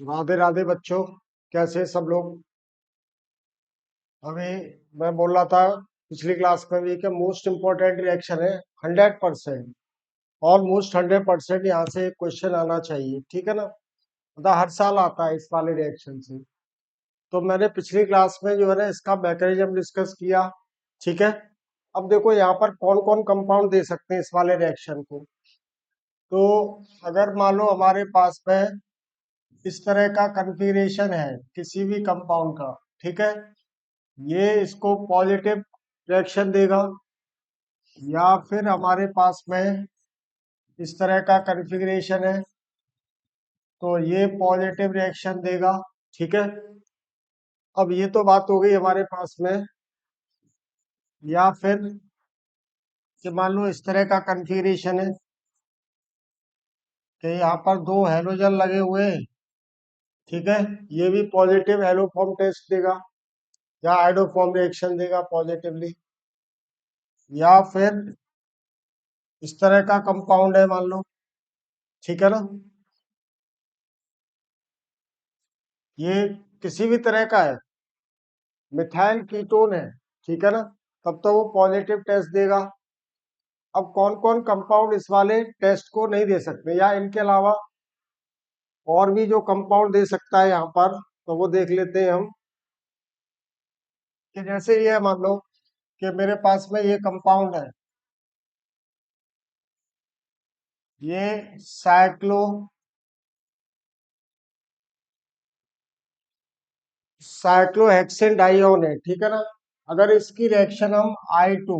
राधे राधे बच्चों, कैसे सब लोग। अभी मैं बोल रहा था पिछली क्लास में भी कि मोस्ट इम्पोर्टेंट रिएक्शन है 100%, ऑलमोस्ट 100% यहाँ से क्वेश्चन आना चाहिए, ठीक है ना। मतलब हर साल आता है इस वाले रिएक्शन से। तो मैंने पिछली क्लास में जो है ना इसका मैकेनिज्म डिस्कस किया, ठीक है। अब देखो यहाँ पर कौन कौन कंपाउंड दे सकते हैं इस वाले रिएक्शन को। तो अगर मान लो हमारे पास में इस तरह का कन्फिग्रेशन है किसी भी कंपाउंड का, ठीक है, ये इसको पॉजिटिव रिएक्शन देगा, या फिर हमारे पास में इस तरह का कॉन्फ़िगरेशन है तो ये पॉजिटिव रिएक्शन देगा, ठीक है। अब ये तो बात हो गई हमारे पास में। या फिर कि मान लो इस तरह का कॉन्फ़िगरेशन है कि यहाँ पर दो हैलोजन लगे हुए हैं, ठीक है, ये भी पॉजिटिव हैलोफॉर्म टेस्ट देगा या हाइड्रोफॉर्म रिएक्शन देगा पॉजिटिवली। या फिर इस तरह का कंपाउंड है मान लो, ठीक है ना, ये किसी भी तरह का है, मिथाइल कीटोन है, ठीक है ना, तब तो वो पॉजिटिव टेस्ट देगा। अब कौन कौन कंपाउंड इस वाले टेस्ट को नहीं दे सकते, या इनके अलावा और भी जो कंपाउंड दे सकता है यहाँ पर, तो वो देख लेते हैं हम। कि जैसे ये मान लो कि मेरे पास में ये कंपाउंड है, ये साइक्लोहेक्सेन डाइऑन है, ठीक है ना। अगर इसकी रिएक्शन हम I2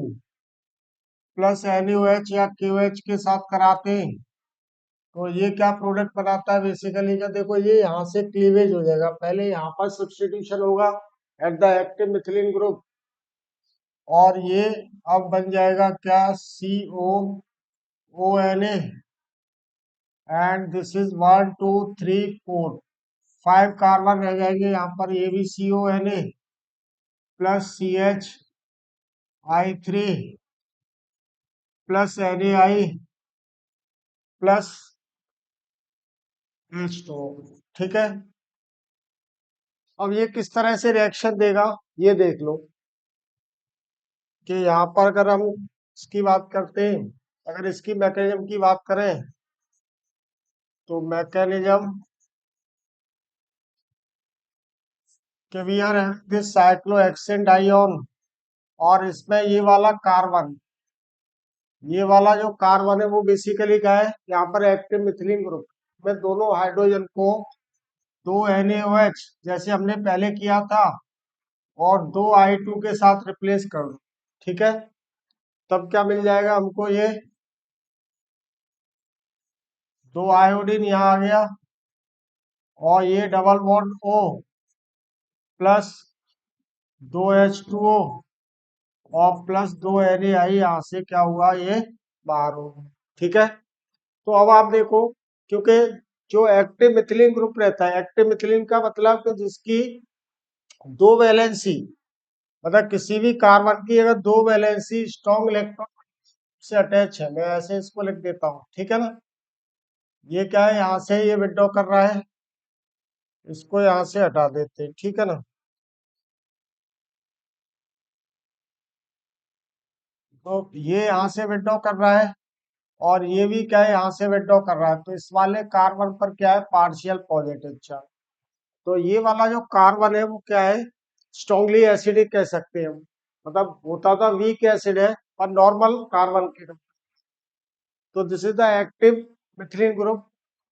प्लस NaOH या KOH के साथ कराते हैं तो ये क्या प्रोडक्ट बनाता है बेसिकली। क्या देखो, ये यहाँ से क्लीवेज हो जाएगा, पहले यहाँ पर सब्स्टिट्यूशन होगा at the active methylene group, और ये अब बन जाएगा क्या, COONA, and this is 1 2 3 4 5 carbon रह जाएंगे यहाँ पर, ये भी CONA plus CH I3 plus NaI plus H2, ठीक है। अब ये किस तरह से रिएक्शन देगा ये देख लो। कि यहाँ पर अगर हम इसकी बात करते हैं, अगर इसकी मैकेनिज्म की बात करें तो मैकेनिज्म के वी आर दिस साइक्लोहेक्सेन डाइऑन, और इसमें ये वाला कार्बन, ये वाला जो कार्बन है वो बेसिकली क्या है, यहाँ पर एक्टिव मिथिलीन ग्रुप में दोनों हाइड्रोजन को दो NaOH जैसे हमने पहले किया था और दो I2 के साथ रिप्लेस कर दो, ठीक है। तब क्या मिल जाएगा हमको, ये दो आयोडीन यहाँ आ गया, और ये डबल बॉन्ड O प्लस दो H2O और प्लस दो NaI, यहाँ से क्या हुआ, ये बाहर हो गया, ठीक है। तो अब आप देखो, क्योंकि जो एक्टिव मिथिलीन ग्रुप रहता है, एक्टिव मिथिलीन का मतलब कि जिसकी दो वैलेंसी, मतलब किसी भी कार्बन की अगर दो वैलेंसी स्ट्रॉन्ग इलेक्ट्रॉन से अटैच है, मैं ऐसे इसको लिख देता हूँ, ठीक है ना। ये क्या है, यहाँ से ये विड्रॉ कर रहा है, इसको यहाँ से हटा देते हैं, ठीक है ना। तो ये यहाँ से विड्रॉ कर रहा है, और ये भी क्या है, यहाँ से विड्रॉ कर रहा है, तो इस वाले कार्बन पर क्या है, पार्शियल पॉजिटिव चार्ज। तो ये वाला जो कार्बन है वो क्या है, स्ट्रॉन्गली एसिडिक कह सकते हैं हम, मतलब होता तो वीक एसिड है पर नॉर्मल कार्बन के। तो this is the active methylene group,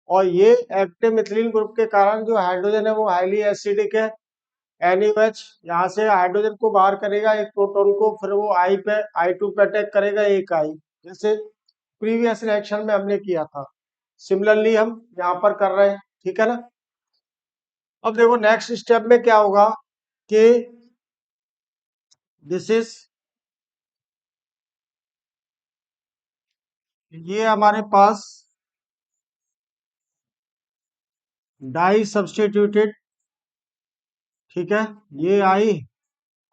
और ये एक्टिव मिथिलीन ग्रुप के कारण जो हाइड्रोजन है वो हाईली एसिडिक है। NaOH यहाँ से हाइड्रोजन को बाहर करेगा एक प्रोटॉन को, फिर वो I2 पे अटैक करेगा एक I, जैसे प्रीवियस रिएक्शन में हमने किया था, सिमिलरली हम यहाँ पर कर रहे हैं, ठीक है ना। अब देखो नेक्स्ट स्टेप में क्या होगा कि दिस इज, ये हमारे पास डाई सब्स्टिट्यूटेड, ठीक है, ये आई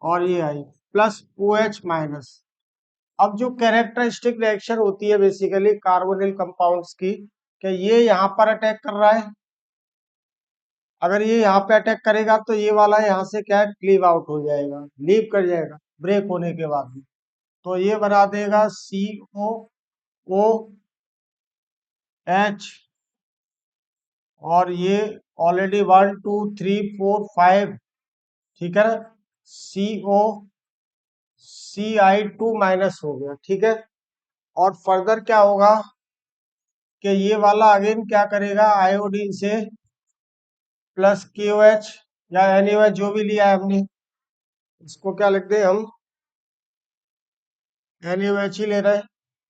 और ये आई प्लस OH माइनस। अब जो कैरेक्टरिस्टिक रिएक्शन होती है बेसिकली कार्बोनिल कंपाउंड्स की, कि ये यहाँ पर अटैक कर रहा है, अगर ये यहाँ पे अटैक करेगा तो ये वाला यहाँ से क्या है, क्लीव आउट हो जाएगा, लीव कर जाएगा ब्रेक होने के बाद भी। तो ये बना देगा COOH, और ये ऑलरेडी 1 2 3 4 5, ठीक है ना, COCI2- हो गया, ठीक है। और फर्दर क्या होगा कि ये वाला अगेन क्या करेगा, आयोडीन से प्लस KOH या NaOH जो भी लिया है हमने, इसको क्या लिख दे हम, NaOH ही ले रहे हैं,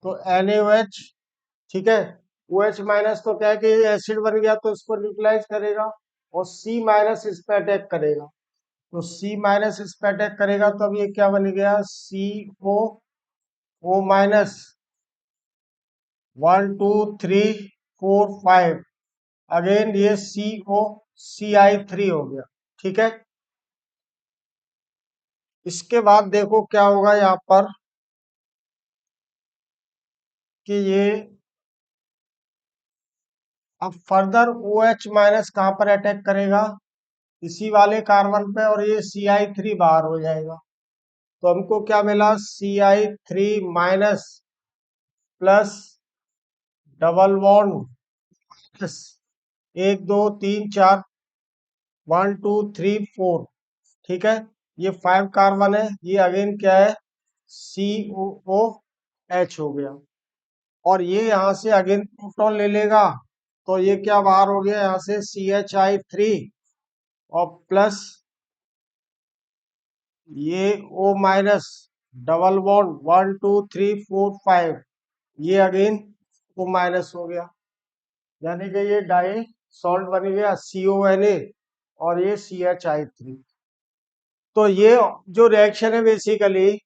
तो NaOH, ठीक है। OH- तो क्या है कि एसिड बन गया तो इसको न्यूट्रलाइज करेगा, और C- इस पे अटैक करेगा, तो C- इस पे अटैक करेगा, तो अब ये क्या बन गया, COO-, 1 2 3 4 5, अगेन ये COCI3 हो गया, ठीक है। इसके बाद देखो क्या होगा यहाँ पर कि ये अब फर्दर OH- कहाँ पर अटैक करेगा, इसी वाले कार्बन पे, और ये CI3 बाहर हो जाएगा। तो हमको क्या मिला, CI3- प्लस डबल बॉन्ड 1 2 3 4, 1 2 3 4, ठीक है। ये 5 कार्बन है, ये अगेन क्या है, COOH हो गया, और ये यहाँ से अगेन प्रोटॉन ले लेगा, तो ये क्या बाहर हो गया यहाँ से, CHI3, और प्लस ये O-, डबल बॉन्ड 1 2 3 4 5, ये अगेन O- हो गया, यानी कि ये डाई सॉल्ट बन गया CONA, और ये CHI3। तो ये जो रिएक्शन है बेसिकली,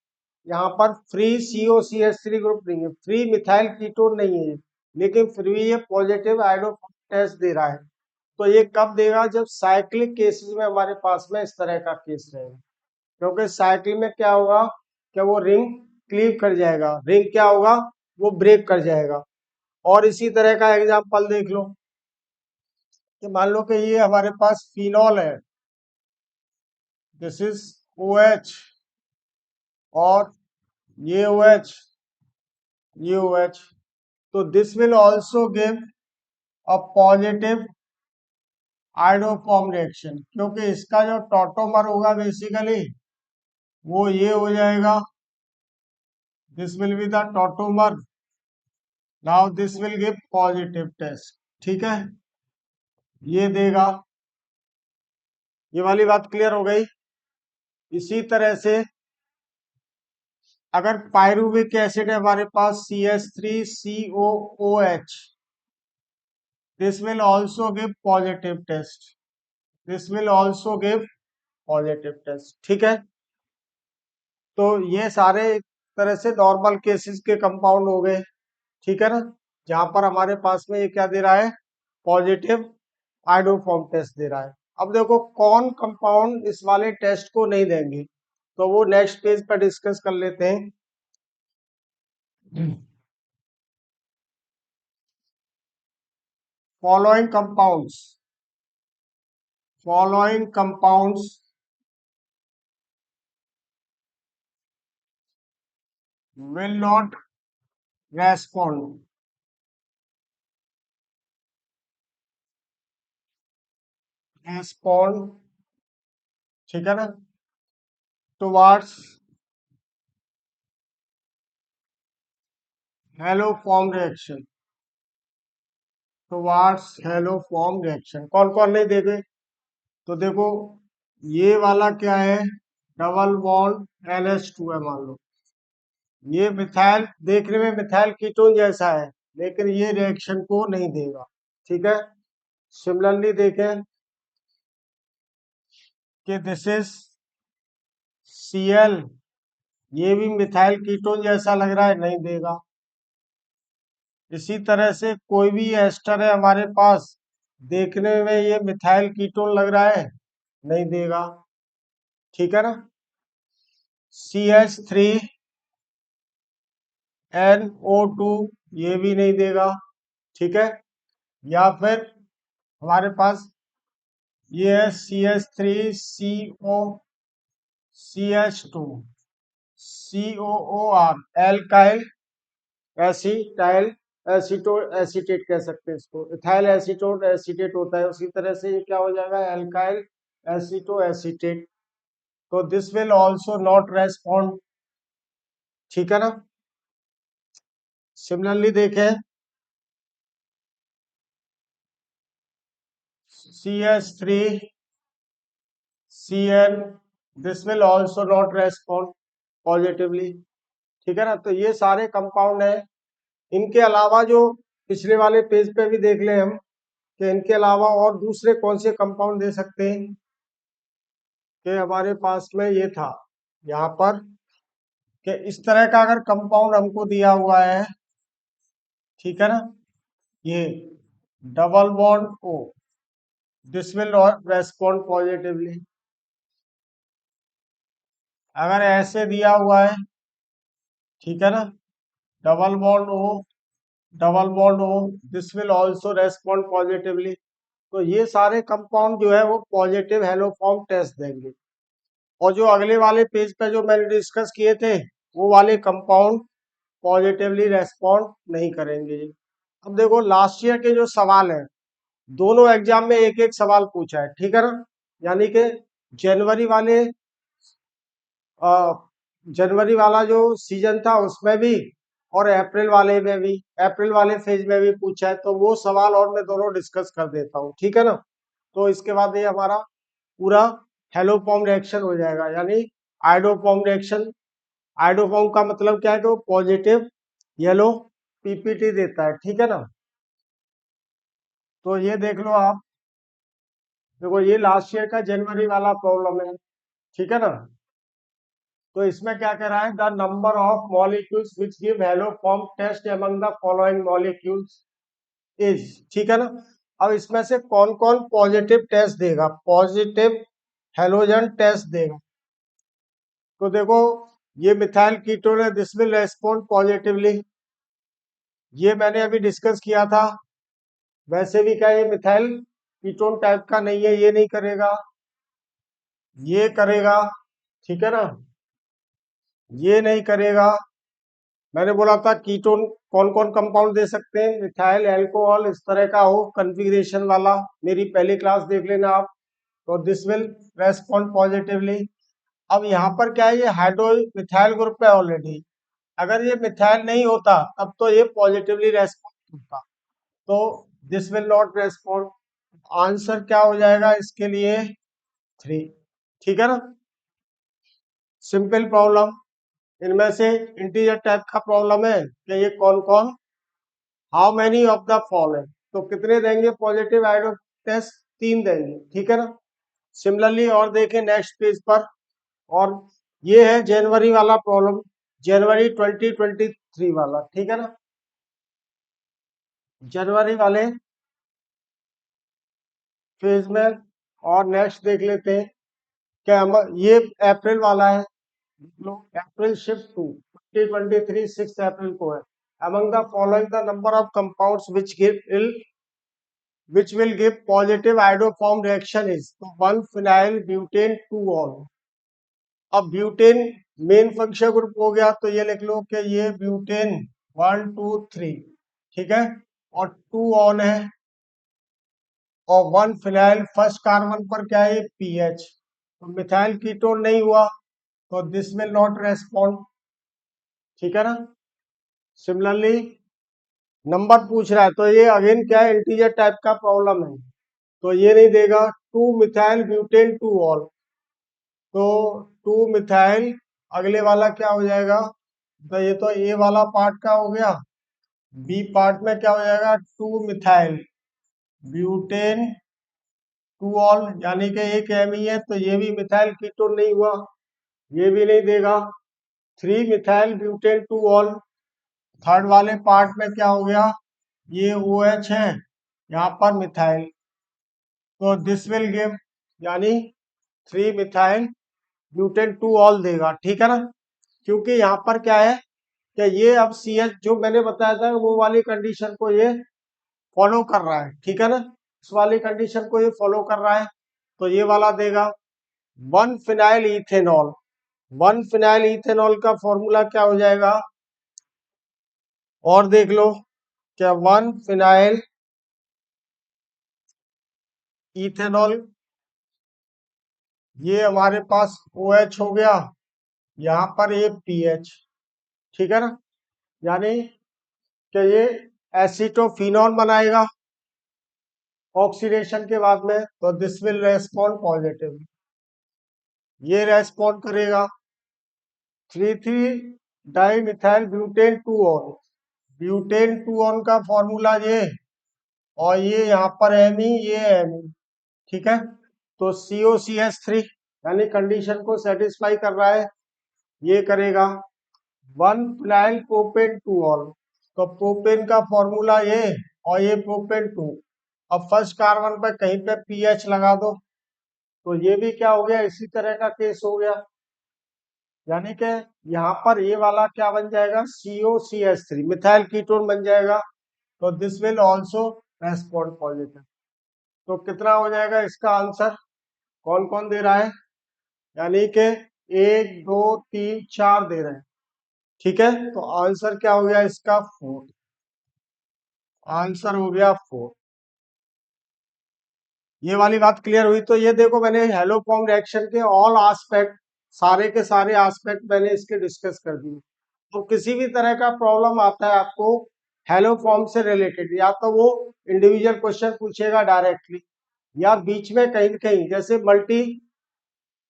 यहाँ पर फ्री COCH3 ग्रुप नहीं है, फ्री मिथाइल कीटोन नहीं है, लेकिन फिर भी ये पॉजिटिव आयोडो टेस्ट दे रहा है। तो ये कब देगा, जब साइक्लिक केसेस में हमारे पास में इस तरह का केस रहेगा, क्योंकि साइकिल में क्या होगा कि वो रिंग क्लीव कर जाएगा, रिंग क्या होगा, वो ब्रेक कर जाएगा। और इसी तरह का एग्जांपल देख लो कि मान लो कि ये हमारे पास फिनॉल है, दिस इज OH, और ये OH, ये OH, तो this will also give a positive iodoform reaction, क्योंकि इसका जो टॉटोमर होगा बेसिकली वो ये हो जाएगा, this will be the tautomer, now this will give positive test, ठीक है, ये देगा। ये वाली बात क्लियर हो गई। इसी तरह से अगर पायरुविक एसिड है हमारे पास CH3COOH, this will also give positive test, this will also give positive test, ठीक है। तो ये सारे एक तरह से नॉर्मल केसेस के कंपाउंड हो गए, ठीक है ना, जहां पर हमारे पास में ये क्या दे रहा है, पॉजिटिव आयोडोफॉर्म टेस्ट दे रहा है। अब देखो कौन कंपाउंड इस वाले टेस्ट को नहीं देंगे, तो वो नेक्स्ट पेज पर डिस्कस कर लेते हैं। Following compounds, following compounds will not respond, respond, ठीक है ना, towards hello form reaction, towards hello form reaction, कौन कौन नहीं देखे, तो देखो ये वाला क्या है, डबल बॉन्ड NH2 है मान लो, ये मिथाइल देखने में मिथाइल कीटोन जैसा है, लेकिन ये रिएक्शन को नहीं देगा, ठीक है। सिमिलरली देखें कि दिस इज Cl, ये भी मिथाइल कीटोन जैसा लग रहा है, नहीं देगा। इसी तरह से कोई भी एस्टर है हमारे पास, देखने में ये मिथाइल कीटोन लग रहा है, नहीं देगा, ठीक है ना। CH3NO2, ये भी नहीं देगा, ठीक है। या फिर हमारे पास ये है CH3CO CH2 COOR alkyl acetyl acetate कह सकते हैं इसको, इथाइल एसीटोन एसीटेट होता है, उसी तरह से ये क्या हो जाएगा एल्काइल एसीटो एसीटेट। तो this will also not respond, ठीक है ना। सिमिलरली देखें CH3CN, this will also not respond positively, ठीक है ना। तो ये सारे कंपाउंड है। इनके अलावा जो पिछले वाले पेज पे भी देख ले हम कि इनके अलावा और दूसरे कौन से कंपाउंड दे सकते हैं, कि हमारे पास में ये था यहाँ पर कि इस तरह का अगर कंपाउंड हमको दिया हुआ है, ठीक है ना, ये double bond O, this will not respond positively. अगर ऐसे दिया हुआ है, ठीक है ना, double bond O, double bond O, this will also respond positively. तो ये सारे कंपाउंड जो है वो पॉजिटिव हेलोफॉर्म टेस्ट देंगे। और जो अगले वाले पेज पे जो मैंने डिस्कस किए थे वो वाले कंपाउंड पॉजिटिवली रेस्पॉन्ड नहीं करेंगे। अब देखो लास्ट ईयर के जो सवाल है, दोनों एग्जाम में एक एक सवाल पूछा है, ठीक है ना। यानी कि जनवरी वाले जनवरी वाला जो सीजन था उसमें भी और अप्रैल वाले में भी, अप्रैल वाले फेज में भी पूछा है, तो वो सवाल और मैं दोनों डिस्कस कर देता हूँ, ठीक है ना। तो इसके बाद ये हमारा पूरा हेलोफॉर्म रिएक्शन हो जाएगा, यानी आइडोफॉर्म रिएक्शन। आइडोफॉर्म का मतलब क्या है कि वो पॉजिटिव येलो पीपीटी देता है, ठीक है ना। तो ये देख लो आप, देखो ये लास्ट ईयर का जनवरी वाला प्रॉब्लम है, ठीक है ना। तो इसमें क्या कह रहा है, the number of molecules which give haloform test among the following molecules is, ठीक है ना। अब इसमें से कौन कौन पॉजिटिव टेस्ट देगा, पॉजिटिव हेलोजन टेस्ट देगा। तो देखो ये मिथाइल कीटोन है, दिस विल रेस्पॉन्ड पॉजिटिवली, ये मैंने अभी डिस्कस किया था। वैसे भी क्या ये मिथाइल कीटोन टाइप का नहीं है, ये नहीं करेगा, ये करेगा, ठीक है ना, ये नहीं करेगा। मैंने बोला था कीटोन कौन कौन कंपाउंड दे सकते हैं, मिथाइल अल्कोहल इस तरह का हो कन्फिग्रेशन वाला, मेरी पहली क्लास देख लेना आप। तो दिस विल रेस्पॉन्ड पॉजिटिवली। अब यहाँ पर क्या है, ये हाइड्रो मिथाइल ग्रुप है ऑलरेडी, अगर ये मिथाइल नहीं होता तब तो ये पॉजिटिवली रेस्पॉन्ड होता। तो this will not respond. Answer क्या हो जाएगा इसके लिए 3, ठीक है ना। Simple problem. इनमें से इंटीजर टाइप का प्रॉब्लम है कि ये कौन कौन, how many of the following, तो कितने देंगे पॉजिटिव आइडो टेस्ट, 3 देंगे, ठीक है ना। सिमिलरली और देखें नेक्स्ट पेज पर, और ये है जनवरी वाला प्रॉब्लम, जनवरी 2023 वाला, ठीक है ना। जनवरी वाले फेज में और नेक्स्ट देख लेते हैं क्या हम, ये अप्रैल वाला है, अप्रैल शिफ्ट टू 2023 6 अप्रैल को है। Among the following the number of compounds which will give positive iodoform reaction is, तो 1 phenyl butane 2 ऑल। अब ब्यूटेन मेन फंक्शन ग्रुप हो गया, तो ये लिख लो कि ये ब्यूटेन 1 2 3, ठीक है, और 2 ऑन है, और 1 फिनाइल फर्स्ट कार्बन पर क्या है पीएच, तो मिथाइल कीटोन नहीं हुआ, तो दिस विल नॉट रेस्पॉन्ड, ठीक है ना। सिमिलरली नंबर पूछ रहा है, तो ये अगेन क्या है इंटीजर टाइप का प्रॉब्लम है, तो ये नहीं देगा। 2 मिथाइल ब्यूटेन 2 ऑल, तो 2 मिथाइल, अगले वाला क्या हो जाएगा, तो ये तो ए वाला पार्ट का हो गया, बी पार्ट में क्या हो जाएगा 2 मिथाइल ब्यूटेन 2 ऑल, यानी कि एक एम ही है, तो ये भी मिथाइल कीटोन नहीं हुआ, ये भी नहीं देगा। 3 मिथाइल ब्यूटेन 2 ऑल, थर्ड वाले पार्ट में क्या हो गया, ये ओ एच है, यहाँ पर मिथाइल, तो दिस विल गिव, यानी 3 मिथाइल ब्यूटेन 2 ऑल देगा, ठीक है ना। क्योंकि यहाँ पर क्या है कि ये अब सी एच जो मैंने बताया था वो वाली कंडीशन को ये फॉलो कर रहा है, ठीक है ना, इस वाली कंडीशन को ये फॉलो कर रहा है। तो ये वाला देगा 1 फिनाइल इथेनॉल। 1 फिनाइल इथेनॉल का फॉर्मूला क्या हो जाएगा, और देख लो क्या, 1 फिनाइल इथेनॉल, ये हमारे पास OH हो गया, यहाँ पर ये पीएच, ठीक है ना, यानी कि ये एसिटोफिनॉल बनाएगा ऑक्सीडेशन के बाद में, तो दिस विल रेस्पॉन्ड पॉजिटिव, ये रेस्पॉन्ड करेगा। 3,3-डाइमिथाइल ब्यूटेन 2 ऑन, ब्यूटेन 2 ऑन का फॉर्मूला ये, और ये यहाँ पर एमी, ये एमी, ठीक है, तो COCH3 यानी कंडीशन को सेटिस्फाई कर रहा है, ये करेगा 1 फिनाइल प्रोपेन 2 ऑन, तो प्रोपेन का फॉर्मूला ये, और ये प्रोपेन 2। अब फर्स्ट कार्बन पर कहीं पे पीएच लगा दो, तो ये भी क्या हो गया, इसी तरह का केस हो गया, यानी कि यहाँ पर ये वाला क्या बन जाएगा, COCH3 मिथाइल कीटोन बन जाएगा, तो this will also respond positive. तो कितना हो जाएगा इसका आंसर, कौन कौन दे रहा है, यानी कि 1 2 3 4 दे रहे हैं, ठीक है, तो आंसर क्या हो गया इसका 4, आंसर हो गया 4। ये वाली बात क्लियर हुई। तो ये देखो मैंने हेलो फॉर्म रिएक्शन के ऑल एस्पेक्ट, सारे के सारे एस्पेक्ट मैंने इसके डिस्कस कर दिए। तो किसी भी तरह का प्रॉब्लम आता है आपको हेलो फॉर्म से रिलेटेड, या तो वो इंडिविजुअल क्वेश्चन पूछेगा डायरेक्टली, या बीच में कहीं कहीं जैसे मल्टी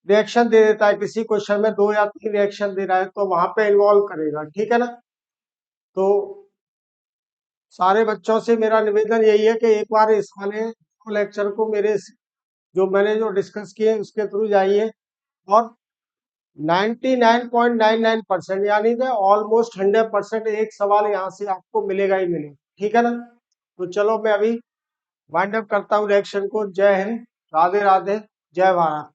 रिएक्शन दे देता है, किसी क्वेश्चन में 2 या 3 रिएक्शन दे रहा है, तो वहां पे इन्वॉल्व करेगा, ठीक है ना। तो सारे बच्चों से मेरा निवेदन यही है कि एक बार इस वाले लेक्चर को मेरे जो मैंने जो डिस्कस किए उसके थ्रू जाइए, और 99.99% यानी कि ऑलमोस्ट 100% एक सवाल यहाँ से आपको मिलेगा ही मिलेगा, ठीक है ना। तो चलो मैं अभी वाइंड अप करता हूँ रिएक्शन को। जय हिंद, राधे राधे, जय भारत।